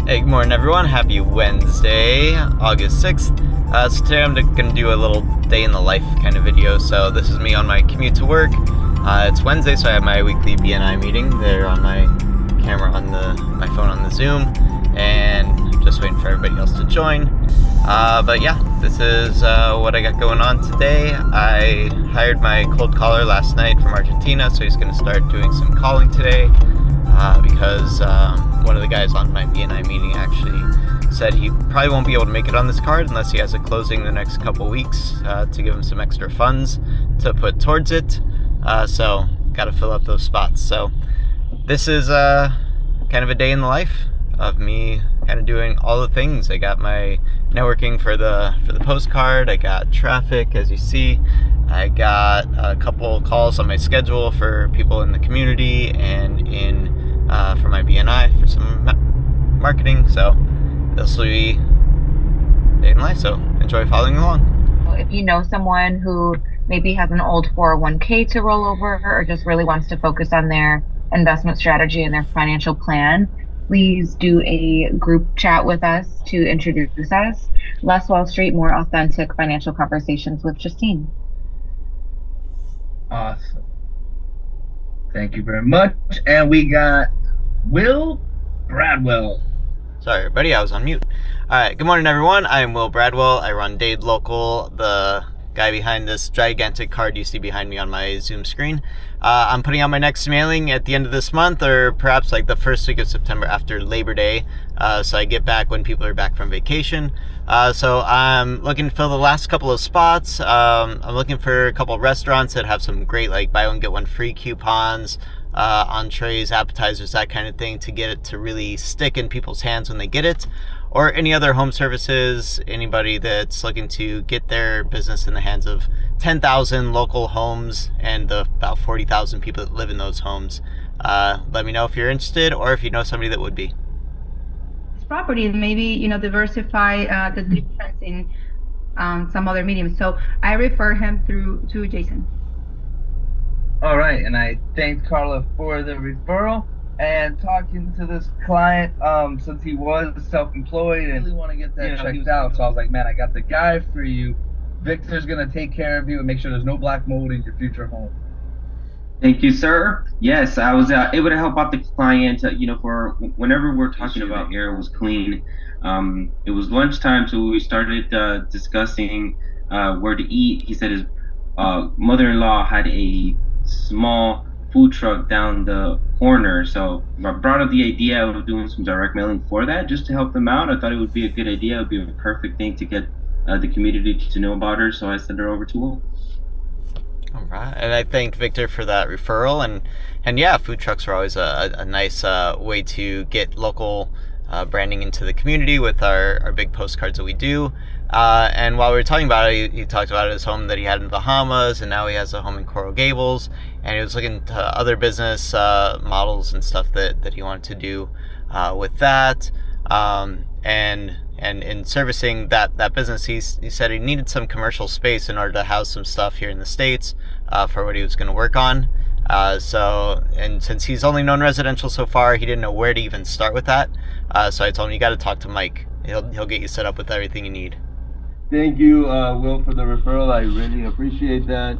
Hey, good morning, everyone. Happy Wednesday, August 6th. So today I'm going to do a little day in the life kind of video. So this is me on my commute to work. It's Wednesday, so I have my weekly BNI meeting there on my camera on my phone on the Zoom, and I'm just waiting for everybody else to join. But yeah, this is what I got going on today. I hired my cold caller last night from Argentina, so he's going to start doing some calling today. Because one of the guys on my BNI meeting actually said he probably won't be able to make it on this card unless he has a closing the next couple weeks to give him some extra funds to put towards it. So got to fill up those spots. So this is kind of a day in the life of me kind of doing all the things. I got my networking for the postcard. I got traffic, as you see. I got a couple calls on my schedule for people in the community and for my BNI for some marketing. So this will be day in life. So enjoy following along. If you know someone who maybe has an old 401k to roll over or just really wants to focus on their investment strategy and their financial plan, please do a group chat with us to introduce us. Less Wall Street, more authentic financial conversations with Justine. Awesome. Thank you very much. And we got Will Bradwell. Sorry, everybody, I was on mute. All right, good morning, everyone. I'm Will Bradwell. I run Dade Local, the guy behind this gigantic card you see behind me on my Zoom screen. I'm putting out my next mailing at the end of this month, or perhaps like the first week of September after Labor Day. So I get back when people are back from vacation. So I'm looking to fill the last couple of spots. I'm looking for a couple of restaurants that have some great like buy one get one free coupons, entrees, appetizers, that kind of thing, to get it to really stick in people's hands when they get it. Or any other home services, anybody that's looking to get their business in the hands of 10,000 local homes and the about 40,000 people that live in those homes. Let me know if you're interested or if you know somebody that would be. Property and maybe diversify the difference in some other mediums. So I refer him through to Jason. All right, and I thanked Carla for the referral. And talking to this client, since he was self-employed and really want to get that checked out, so I was like, man, I got the guy for you. Victor's gonna take care of you and make sure there's no black mold in your future home. Thank you, sir. Yes, I was able to help out the client. For whenever we're talking about air was clean. It was lunchtime, so we started discussing where to eat. He said his mother-in-law had a small food truck down the corner, so I brought up the idea of doing some direct mailing for that, just to help them out. I thought it would be a good idea. It would be a perfect thing to get the community to know about her, so I sent her over to him. All right, and I thank Victor for that referral, and yeah, food trucks are always a nice way to get local branding into the community with our big postcards that we do. And while we were talking about it, he talked about his home that he had in the Bahamas, and now he has a home in Coral Gables, and he was looking to other business models and stuff that he wanted to do with that. And in servicing that business, he said he needed some commercial space in order to house some stuff here in the States for what he was going to work on. And since he's only known residential so far, he didn't know where to even start with that. So I told him, you got to talk to Mike. He'll get you set up with everything you need. Thank you, Will, for the referral. I really appreciate that.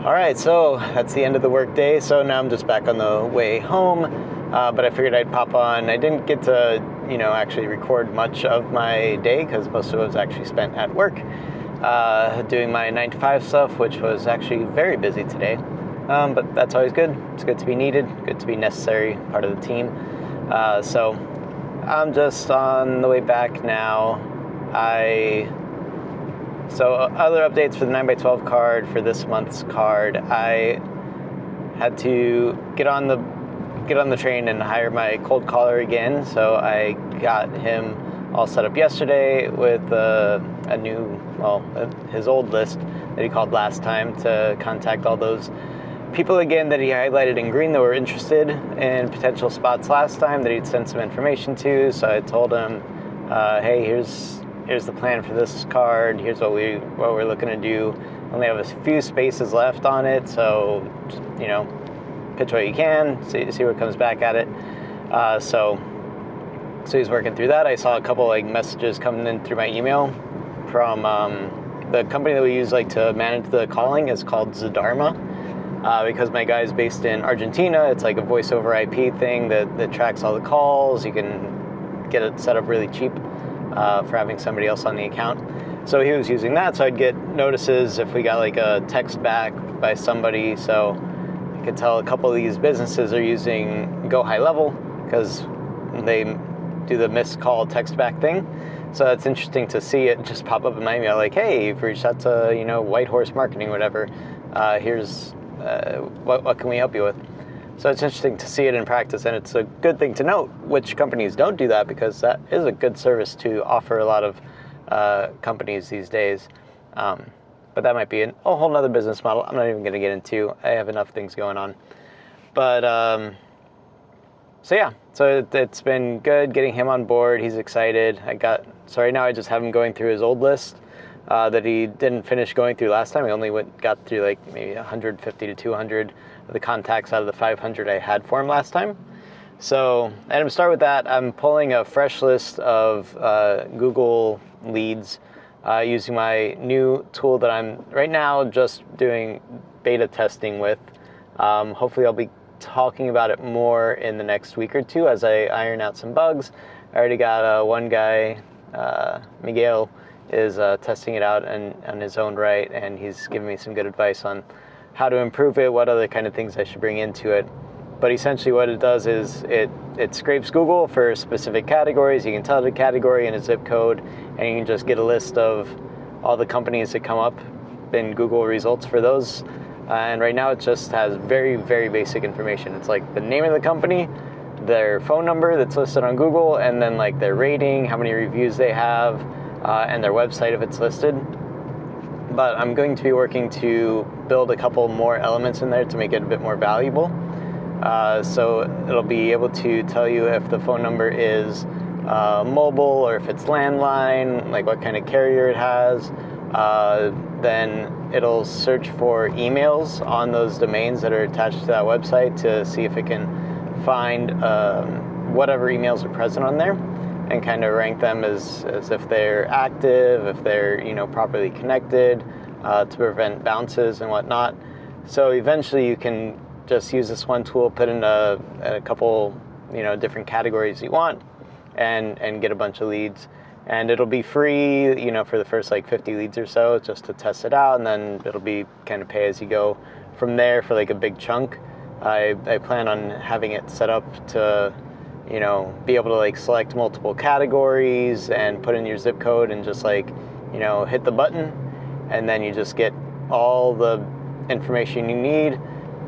All right, so that's the end of the work day. So now I'm just back on the way home. But I figured I'd pop on. I didn't get to, actually record much of my day because most of it was actually spent at work doing my 9-to-5 stuff, which was actually very busy today. But that's always good. It's good to be needed, good to be necessary, part of the team. So I'm just on the way back now. So other updates for the 9x12 card, for this month's card, I had to get on the train and hire my cold caller again. So I got him all set up yesterday with his old list that he called last time to contact all those people again that he highlighted in green that were interested in potential spots last time that he'd sent some information to. So I told him, hey, here's the plan for this card. Here's what we're looking to do. Only have a few spaces left on it, so just, pitch what you can, see what comes back at it. So he's working through that. I saw a couple like messages coming in through my email from the company that we use like to manage the calling is called Zadarma. Because my guy's based in Argentina, it's like a voice over IP thing that tracks all the calls. You can get it set up really cheap for having somebody else on the account. So he was using that, so I'd get notices if we got like a text back by somebody. So I could tell a couple of these businesses are using Go High Level because they do the missed call text back thing. So it's interesting to see it just pop up in my email like, hey, you've reached out to, White Horse Marketing or whatever. Here's what can we help you with? So it's interesting to see it in practice, and it's a good thing to note which companies don't do that, because that is a good service to offer a lot of companies these days. But that might be a whole nother business model I'm not even going to get into. I have enough things going on. But so it's been good getting him on board. He's excited. So right now I just have him going through his old list that he didn't finish going through last time. He only got through like maybe 150 to 200 of the contacts out of the 500 I had for him last time. So I had him start with that. I'm pulling a fresh list of Google leads using my new tool that I'm right now just doing beta testing with. Hopefully I'll be talking about it more in the next week or two as I iron out some bugs. I already got one guy, Miguel, is testing it out on his own right, and he's giving me some good advice on how to improve it, what other kind of things I should bring into it. But essentially what it does is it scrapes Google for specific categories. You can tell the category and a zip code, and you can just get a list of all the companies that come up in Google results for those. And right now it just has very, very basic information. It's like the name of the company, their phone number that's listed on Google, and then like their rating, how many reviews they have, and their website if it's listed. But I'm going to be working to build a couple more elements in there to make it a bit more valuable. So it'll be able to tell you if the phone number is mobile or if it's landline, like what kind of carrier it has. Then it'll search for emails on those domains that are attached to that website to see if it can find whatever emails are present on there, and kind of rank them as if they're active, if they're properly connected, to prevent bounces and whatnot. So eventually you can just use this one tool, put in a couple different categories you want, and get a bunch of leads. And it'll be free, for the first like 50 leads or so, just to test it out, and then it'll be kind of pay as you go from there for like a big chunk. I plan on having it set up to be able to like select multiple categories and put in your zip code and just like, hit the button, and then you just get all the information you need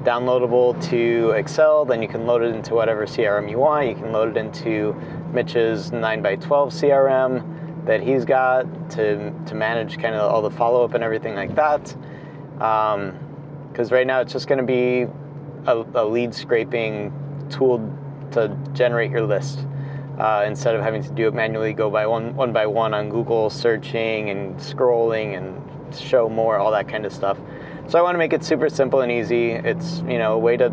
downloadable to Excel. Then you can load it into whatever CRM you want. You can load it into Mitch's 9x12 CRM that he's got to manage kind of all the follow-up and everything like that. Because right now it's just going to be a lead scraping tool to generate your list, instead of having to do it manually, go by one by one on Google, searching and scrolling and show more, all that kind of stuff. So I want to make it super simple and easy. It's a way to,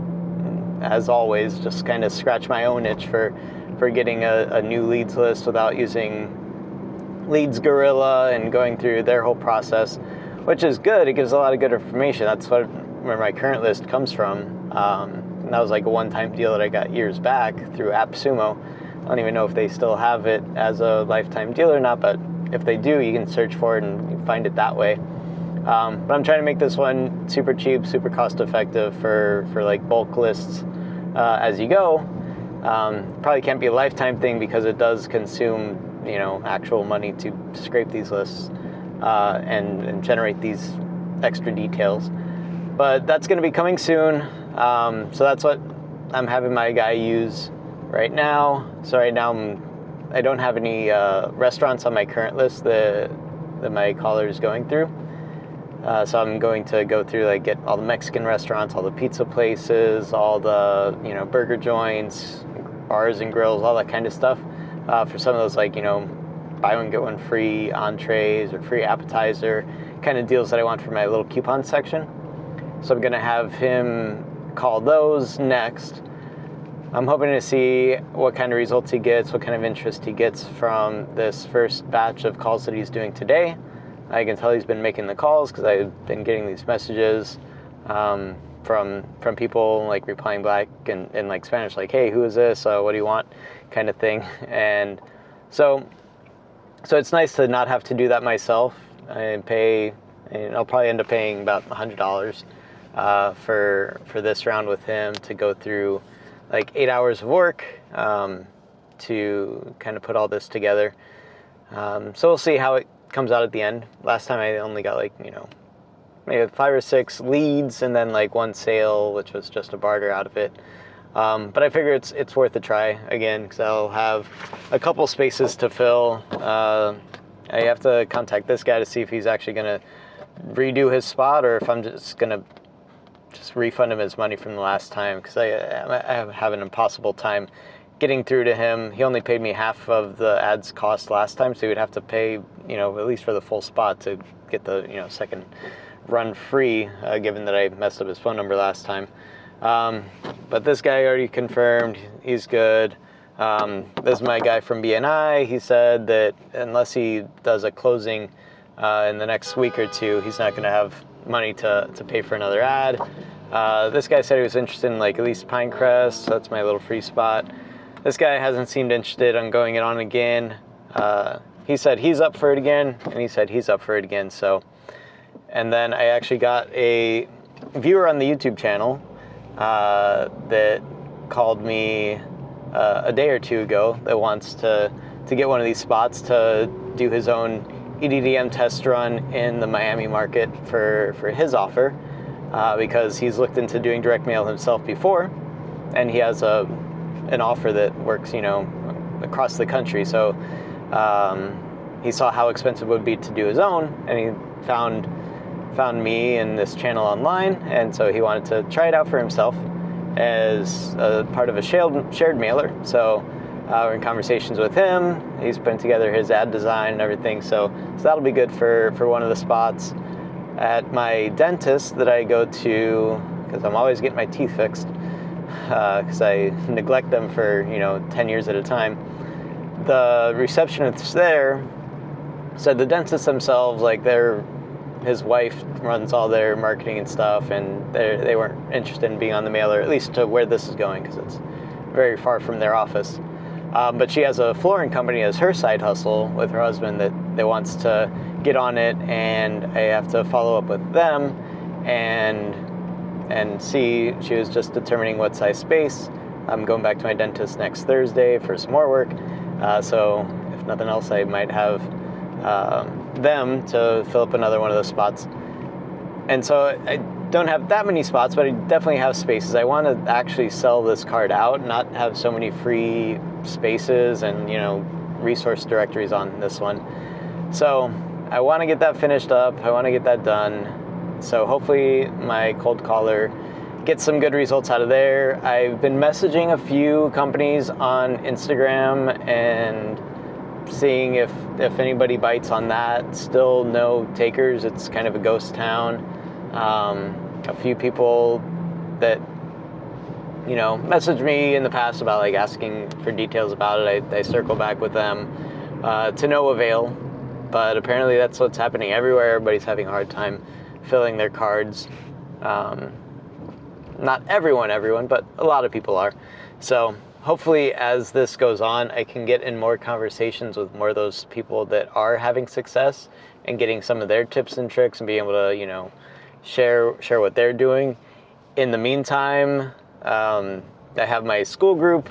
as always, just kind of scratch my own itch for getting a new leads list without using Leads Gorilla and going through their whole process, which is good. It gives a lot of good information. That's where my current list comes from. And that was like a one-time deal that I got years back through AppSumo. I don't even know if they still have it as a lifetime deal or not, but if they do, you can search for it and you find it that way. But I'm trying to make this one super cheap, super cost-effective for like bulk lists as you go. Probably can't be a lifetime thing because it does consume actual money to scrape these lists and generate these extra details. But that's going to be coming soon. So that's what I'm having my guy use right now. So right now I don't have any restaurants on my current list that my caller is going through. So I'm going to go through, like, get all the Mexican restaurants, all the pizza places, all the burger joints, bars and grills, all that kind of stuff. For some of those, like, buy one get one free entrees or free appetizer kind of deals that I want for my little coupon section. So I'm going to have him call those next. I'm hoping to see what kind of results he gets, what kind of interest he gets from this first batch of calls that he's doing today. I can tell he's been making the calls because I've been getting these messages from people like replying back in like Spanish, like, hey, who is this? What do you want? Kind of thing. And so it's nice to not have to do that myself and pay. And I'll probably end up paying about $100 for this round with him to go through like 8 hours of work to kind of put all this together. So we'll see how it comes out at the end. Last time I only got like, maybe 5 or 6 leads and then like 1 sale, which was just a barter out of it. But I figure it's worth a try again because I'll have a couple spaces to fill. I have to contact this guy to see if he's actually going to redo his spot or if I'm just going to refund him his money from the last time because I have an impossible time getting through to him. He only paid me half of the ads cost last time, so he would have to pay, at least for the full spot to get the, second run free, given that I messed up his phone number last time. But this guy already confirmed he's good. This is my guy from BNI. He said that unless he does a closing in the next week or two, he's not going to have money to pay for another ad. This guy said he was interested in like at least Pinecrest, so that's my little free spot. This guy hasn't seemed interested on going it on again. He said he's up for it again, and he said he's up for it again. So, and then I actually got a viewer on the YouTube channel that called me a day or two ago that wants to get one of these spots to do his own EDDM test run in the Miami market for his offer because he's looked into doing direct mail himself before, and he has an offer that works, across the country. So he saw how expensive it would be to do his own, and he found me in this channel online, and so he wanted to try it out for himself as a part of a shared mailer. So we're in conversations with him. He's putting together his ad design and everything. So that'll be good for one of the spots. At my dentist that I go to, because I'm always getting my teeth fixed, because I neglect them for 10 years at a time. The receptionist there said the dentists themselves, like his wife runs all their marketing and stuff, and they weren't interested in being on the mailer, at least to where this is going, because it's very far from their office. But she has a flooring company as her side hustle with her husband that wants to get on it, and I have to follow up with them and see. She was just determining what size space. I'm going back to my dentist next Thursday for some more work. So if nothing else, I might have them to fill up another one of those spots. And so I don't have that many spots, but I definitely have spaces. I want to actually sell this card out, not have so many free spaces and, resource directories on this one. So I want to get that finished up. I want to get that done. So hopefully my cold caller gets some good results out of there. I've been messaging a few companies on Instagram and seeing if anybody bites on that. Still no takers. It's kind of a ghost town. A few people that messaged me in the past about like asking for details about it. I circle back with them to no avail, but apparently that's what's happening everywhere. Everybody's having a hard time filling their cards. Not everyone, but a lot of people are. So hopefully as this goes on, I can get in more conversations with more of those people that are having success and getting some of their tips and tricks and being able to, share what they're doing. In the meantime, I have my school group.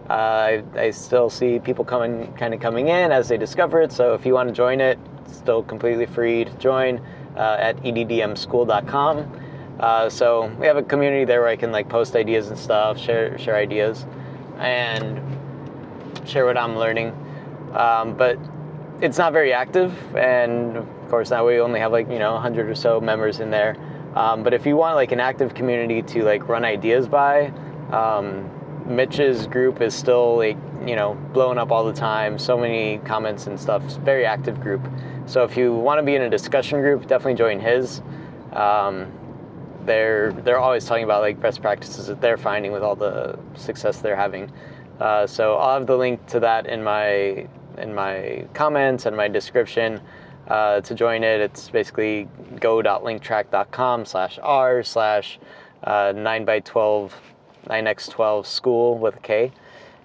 I still see people coming in as they discover it. So if you want to join it, it's still completely free to join at EDDMschool.com. So we have a community there where I can like post ideas and stuff, share ideas, and share what I'm learning. But it's not very active, and of course now we only have like 100 or so members in there. But if you want like an active community to like run ideas by, Mitch's group is still like blowing up all the time. So many comments and stuff. It's a very active group. So if you want to be in a discussion group, definitely join his. they're always talking about like best practices that they're finding with all the success they're having. So I'll have the link to that in my comments and my description to join it. It's basically go.linktrack.com/r/9x12 school with a K.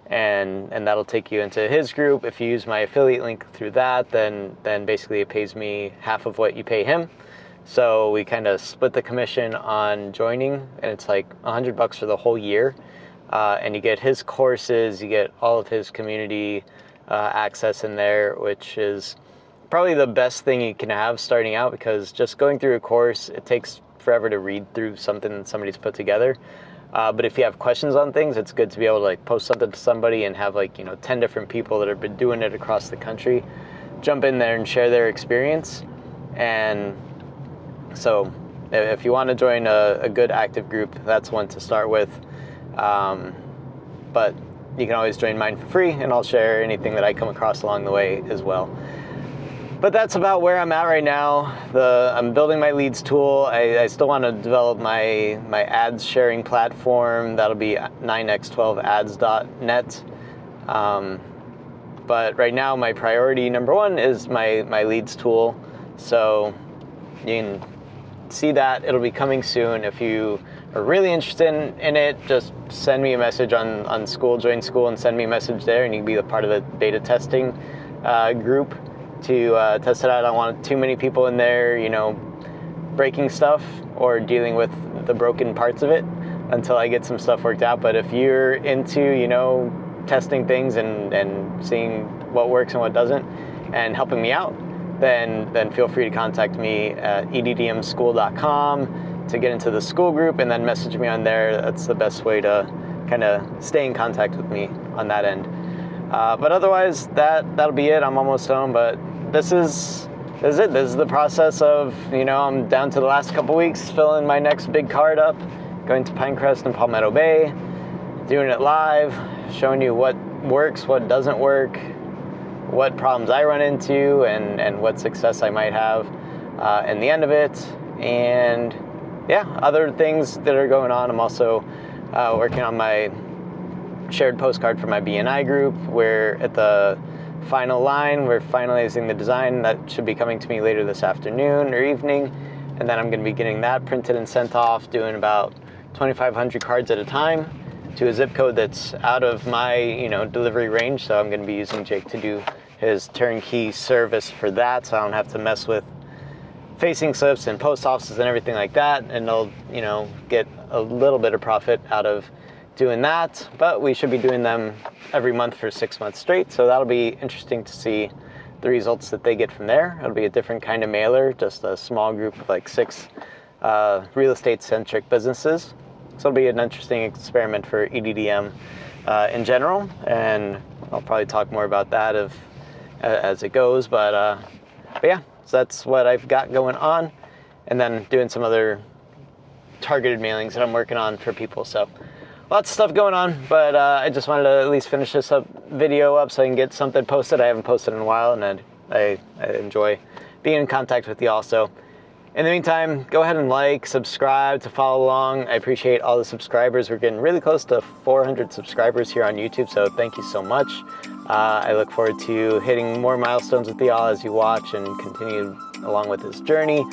And that'll take you into his group. If you use my affiliate link through that, then basically it pays me half of what you pay him. So we kind of split the commission on joining, and it's like $100 for the whole year. And you get his courses, you get all of his community access in there, which is probably the best thing you can have starting out, because just going through a course, it takes forever to read through something that somebody's put together. But if you have questions on things, it's good to be able to like post something to somebody and have like, 10 different people that have been doing it across the country jump in there and share their experience. And so if you want to join a good active group, that's one to start with. But you can always join mine for free, and I'll share anything that I come across along the way as well. But that's about where I'm at right now. I'm building my leads tool. I still want to develop my ads sharing platform. That'll be 9x12ads.net. But right now, my priority number one is my leads tool. So you can see that. It'll be coming soon. If you are really interested in it, just send me a message on school, join school, and send me a message there, and you can be a part of the beta testing group to test it out. I don't want too many people in there, breaking stuff or dealing with the broken parts of it until I get some stuff worked out. But if you're into, testing things and seeing what works and what doesn't and helping me out, then feel free to contact me at EDDMschool.com to get into the school group, and then message me on there. That's the best way to kind of stay in contact with me on that end. But otherwise, that'll be it. I'm almost home, but this is it. This is the process of, I'm down to the last couple weeks, filling my next big card up, going to Pinecrest and Palmetto Bay, doing it live, showing you what works, what doesn't work, what problems I run into, and what success I might have in the end of it. And yeah, other things that are going on. I'm also working on my shared postcard for my BNI group. We're at the final line. We're finalizing the design. That should be coming to me later this afternoon or evening. And then I'm going to be getting that printed and sent off, doing about 2,500 cards at a time to a zip code that's out of my, delivery range. So I'm going to be using Jake to do his turnkey service for that, so I don't have to mess with facing slips and post offices and everything like that. And they'll, get a little bit of profit out of doing that, but we should be doing them every month for 6 months straight. So that'll be interesting to see the results that they get from there. It'll be a different kind of mailer, just a small group of like 6 real estate centric businesses. So it'll be an interesting experiment for EDDM in general, and I'll probably talk more about that as it goes. But yeah, so that's what I've got going on, and then doing some other targeted mailings that I'm working on for people. So lots of stuff going on, but I just wanted to at least finish this video up so I can get something posted. I haven't posted in a while, and I enjoy being in contact with y'all. So in the meantime, go ahead and subscribe to follow along. I appreciate all the subscribers. We're getting really close to 400 subscribers here on YouTube, so thank you so much. I look forward to hitting more milestones with y'all as you watch and continue along with this journey.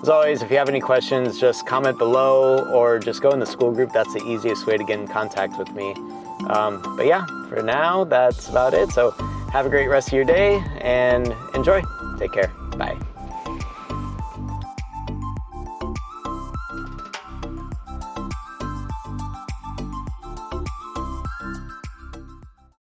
As always, if you have any questions, just comment below or just go in the school group. That's the easiest way to get in contact with me. But yeah, for now, that's about it. So have a great rest of your day and enjoy. Take care. Bye.